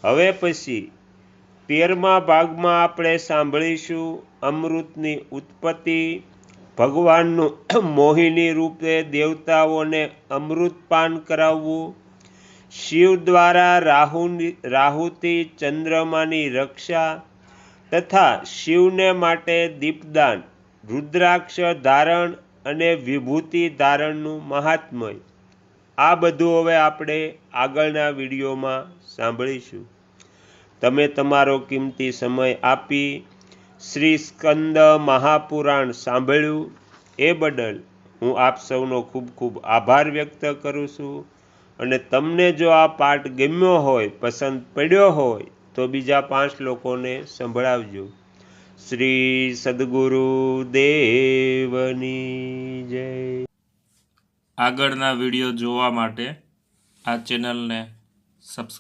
હવે પછી 13મા ભાગમાં આપણે સાંભળીશું અમૃતની ઉત્પત્તિ, ભગવાનનું મોહિની રૂપે દેવતાઓને અમૃતપાન કરાવવું, શિવ દ્વારા રાહુતિ ચંદ્રમાની રક્ષા તથા શિવને માટે દીપદાન, રુદ્રાક્ષ ધારણ અને વિભૂતિ ધારણનું મહાત્મય, આ બધું હવે આપણે આગળના વિડીયોમાં સાંભળીશું. તમે તમારો કિંમતી સમય આપી શ્રી સ્કંદ મહાપુરાણ સાંભળ્યું એ બદલ હું આપ સૌનો ખૂબ ખૂબ આભાર વ્યક્ત કરું છું. અને તમને જો આ પાઠ ગમ્યો હોય, પસંદ પડ્યો હોય તો બીજા 5 લોકોને સંભળાવજો. શ્રી સદગુરુ દેવની જય. આગળના વિડીયો જોવા માટે આ ચેનલને સબસ્ક્રાઈબ